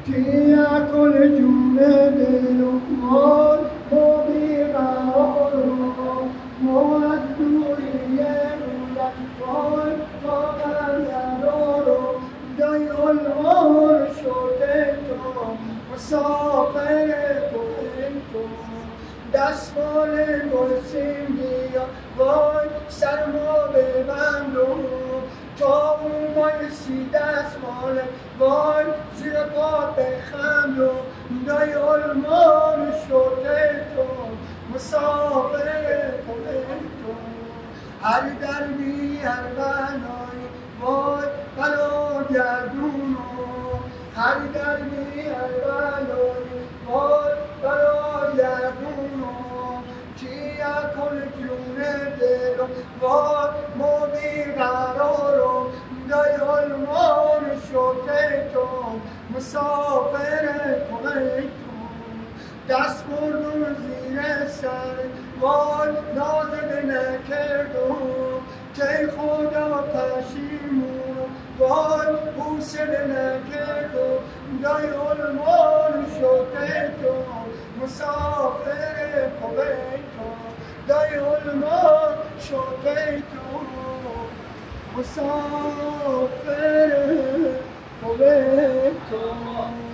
کیا کل جونه دل و مال ما بیقرار ما از دوری رویت وای ما قرار دای المان شده تو مسافر تو دستمال گلسیم بیا وای سر ما ببند و تا اومای سی دستمال وای زیر پا بخند و دای علمان شده تو مسافر تو هر دردی هر بلایی وای بلا گردون هر دردی هر بلایی وای بلا گردون کیا کل جونه دل وای ما بیقرار دای علمان شده تو مسافر تو دست بردم زیر سر وای نازده نکردم که خدا پشیمون وای بوسده نکردم دای علمان شده تو مسافر تو دای علمان شده تو مسافر تو